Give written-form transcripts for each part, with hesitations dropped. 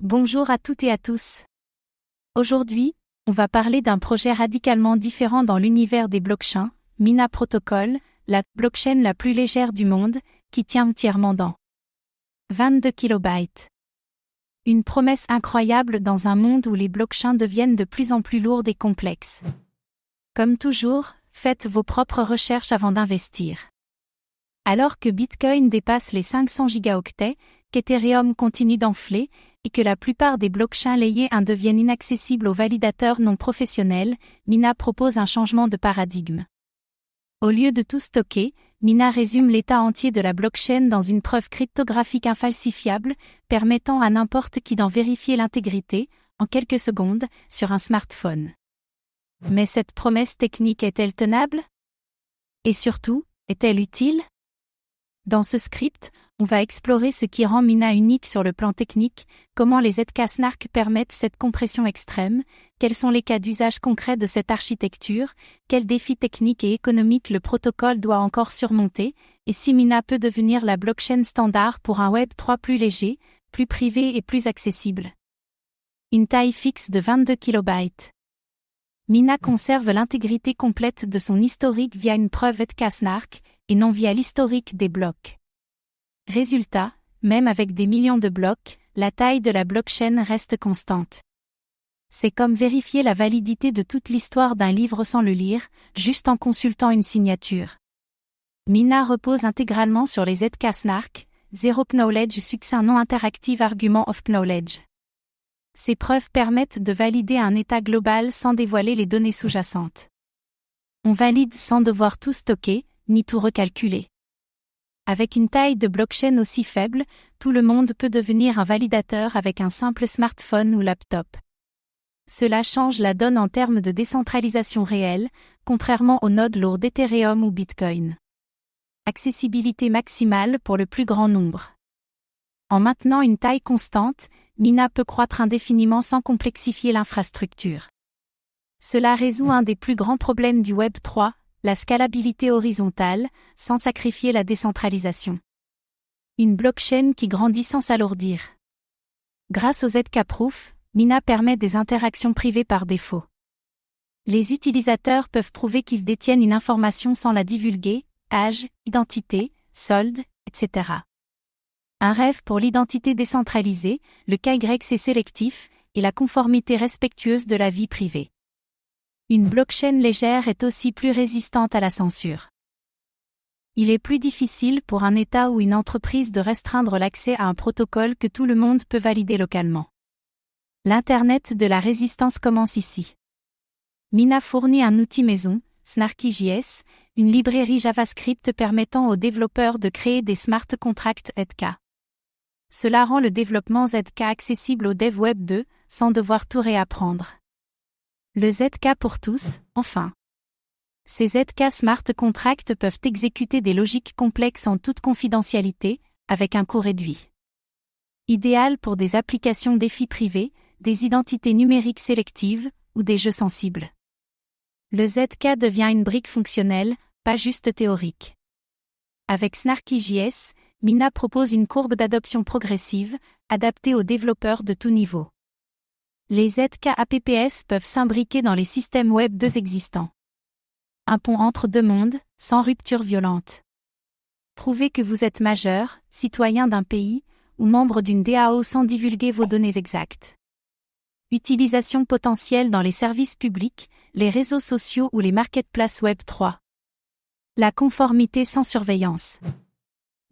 Bonjour à toutes et à tous. Aujourd'hui, on va parler d'un projet radicalement différent dans l'univers des blockchains, Mina Protocol, la blockchain la plus légère du monde, qui tient entièrement dans 22 kilobytes. Une promesse incroyable dans un monde où les blockchains deviennent de plus en plus lourdes et complexes. Comme toujours, faites vos propres recherches avant d'investir. Alors que Bitcoin dépasse les 500 gigaoctets, qu'Ethereum continue d'enfler, et que la plupart des blockchains layés deviennent inaccessibles aux validateurs non professionnels, Mina propose un changement de paradigme. Au lieu de tout stocker, Mina résume l'état entier de la blockchain dans une preuve cryptographique infalsifiable, permettant à n'importe qui d'en vérifier l'intégrité, en quelques secondes, sur un smartphone. Mais cette promesse technique est-elle tenable? Et surtout, est-elle utile? Dans ce script, on va explorer ce qui rend Mina unique sur le plan technique, comment les ZK-SNARK permettent cette compression extrême, quels sont les cas d'usage concrets de cette architecture, quels défis techniques et économiques le protocole doit encore surmonter, et si Mina peut devenir la blockchain standard pour un Web 3 plus léger, plus privé et plus accessible. Une taille fixe de 22 kilobytes. Mina conserve l'intégrité complète de son historique via une preuve ZK-SNARK, et non via l'historique des blocs. Résultat, même avec des millions de blocs, la taille de la blockchain reste constante. C'est comme vérifier la validité de toute l'histoire d'un livre sans le lire, juste en consultant une signature. Mina repose intégralement sur les ZK-SNARK, Zero Knowledge Succinct Non Interactive Argument of Knowledge. Ces preuves permettent de valider un état global sans dévoiler les données sous-jacentes. On valide sans devoir tout stocker, ni tout recalculer. Avec une taille de blockchain aussi faible, tout le monde peut devenir un validateur avec un simple smartphone ou laptop. Cela change la donne en termes de décentralisation réelle, contrairement aux nodes lourds d'Ethereum ou Bitcoin. Accessibilité maximale pour le plus grand nombre. En maintenant une taille constante, Mina peut croître indéfiniment sans complexifier l'infrastructure. Cela résout un des plus grands problèmes du Web 3, la scalabilité horizontale, sans sacrifier la décentralisation. Une blockchain qui grandit sans s'alourdir. Grâce au ZK-Proof, Mina permet des interactions privées par défaut. Les utilisateurs peuvent prouver qu'ils détiennent une information sans la divulguer, âge, identité, solde, etc. Un rêve pour l'identité décentralisée, le KYC sélectif, et la conformité respectueuse de la vie privée. Une blockchain légère est aussi plus résistante à la censure. Il est plus difficile pour un État ou une entreprise de restreindre l'accès à un protocole que tout le monde peut valider localement. L'Internet de la résistance commence ici. Mina fournit un outil maison, SnarkyJS, une librairie JavaScript permettant aux développeurs de créer des smart contracts ZK. Cela rend le développement ZK accessible aux devs Web 2, sans devoir tout réapprendre. Le ZK pour tous, enfin. Ces ZK Smart Contracts peuvent exécuter des logiques complexes en toute confidentialité, avec un coût réduit. Idéal pour des applications défis privés, des identités numériques sélectives, ou des jeux sensibles. Le ZK devient une brique fonctionnelle, pas juste théorique. Avec SnarkyJS, Mina propose une courbe d'adoption progressive, adaptée aux développeurs de tout niveau. Les ZK APPS peuvent s'imbriquer dans les systèmes Web 2 existants. Un pont entre deux mondes, sans rupture violente. Prouvez que vous êtes majeur, citoyen d'un pays, ou membre d'une DAO sans divulguer vos données exactes. Utilisation potentielle dans les services publics, les réseaux sociaux ou les marketplaces Web 3. La conformité sans surveillance.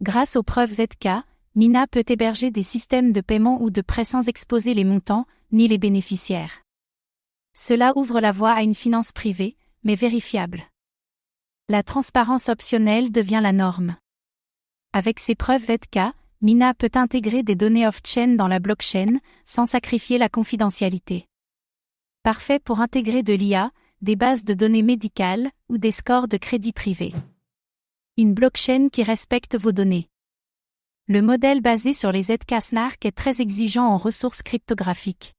Grâce aux preuves ZK, Mina peut héberger des systèmes de paiement ou de prêt sans exposer les montants, ni les bénéficiaires. Cela ouvre la voie à une finance privée, mais vérifiable. La transparence optionnelle devient la norme. Avec ces preuves ZK, Mina peut intégrer des données off-chain dans la blockchain, sans sacrifier la confidentialité. Parfait pour intégrer de l'IA, des bases de données médicales, ou des scores de crédit privé. Une blockchain qui respecte vos données. Le modèle basé sur les ZK-SNARK est très exigeant en ressources cryptographiques.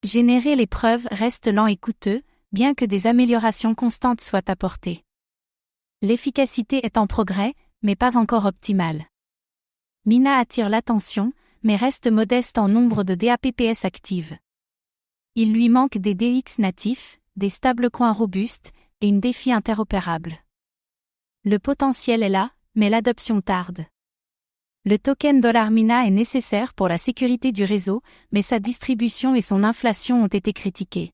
Générer les preuves reste lent et coûteux, bien que des améliorations constantes soient apportées. L'efficacité est en progrès, mais pas encore optimale. Mina attire l'attention, mais reste modeste en nombre de DApps actives. Il lui manque des DX natifs, des stablecoins robustes, et une défi interopérable. Le potentiel est là, mais l'adoption tarde. Le token $Mina est nécessaire pour la sécurité du réseau, mais sa distribution et son inflation ont été critiquées.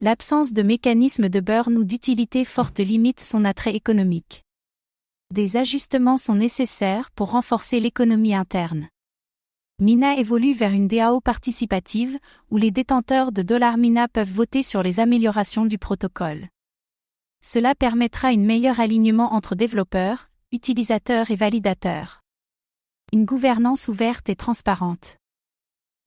L'absence de mécanisme de burn ou d'utilité forte limite son attrait économique. Des ajustements sont nécessaires pour renforcer l'économie interne. Mina évolue vers une DAO participative, où les détenteurs de $Mina peuvent voter sur les améliorations du protocole. Cela permettra un meilleur alignement entre développeurs, utilisateurs et validateurs. Une gouvernance ouverte et transparente.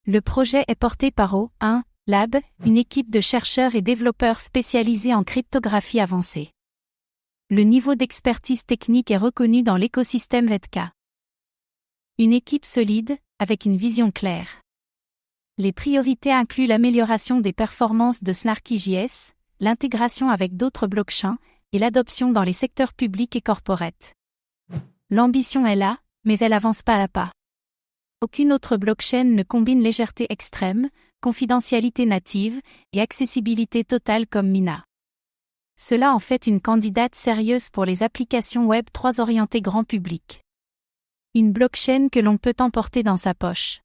Le projet est porté par O1 Lab, une équipe de chercheurs et développeurs spécialisés en cryptographie avancée. Le niveau d'expertise technique est reconnu dans l'écosystème VETK. Une équipe solide, avec une vision claire. Les priorités incluent l'amélioration des performances de SnarkyJS, l'intégration avec d'autres blockchains, et l'adoption dans les secteurs publics et corporate. L'ambition est là, mais elle avance pas à pas. Aucune autre blockchain ne combine légèreté extrême, confidentialité native, et accessibilité totale comme Mina. Cela en fait une candidate sérieuse pour les applications Web 3 orientées grand public. Une blockchain que l'on peut emporter dans sa poche.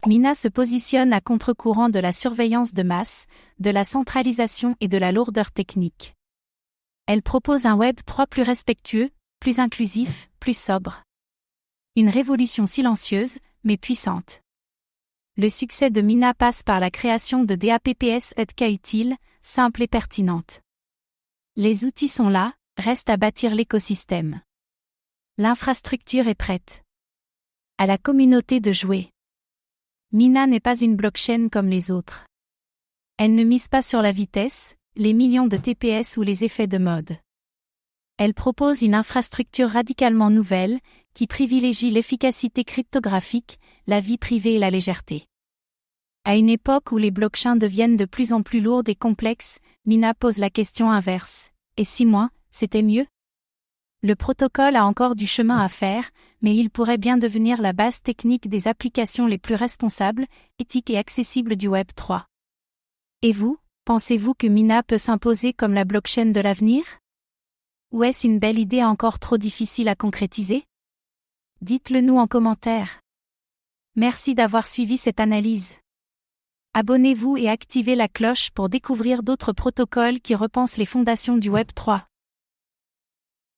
Mina se positionne à contre-courant de la surveillance de masse, de la centralisation et de la lourdeur technique. Elle propose un Web 3 plus respectueux, plus inclusif, plus sobre. Une révolution silencieuse, mais puissante. Le succès de Mina passe par la création de DApps VETK utiles, simples et pertinentes. Les outils sont là, reste à bâtir l'écosystème. L'infrastructure est prête. À la communauté de jouer. Mina n'est pas une blockchain comme les autres. Elle ne mise pas sur la vitesse, les millions de TPS ou les effets de mode. Elle propose une infrastructure radicalement nouvelle, qui privilégie l'efficacité cryptographique, la vie privée et la légèreté. À une époque où les blockchains deviennent de plus en plus lourdes et complexes, Mina pose la question inverse. Et si moins, c'était mieux? Le protocole a encore du chemin à faire, mais il pourrait bien devenir la base technique des applications les plus responsables, éthiques et accessibles du Web 3. Et vous, pensez-vous que Mina peut s'imposer comme la blockchain de l'avenir? Ou est-ce une belle idée encore trop difficile à concrétiser? Dites-le nous en commentaire. Merci d'avoir suivi cette analyse. Abonnez-vous et activez la cloche pour découvrir d'autres protocoles qui repensent les fondations du Web 3.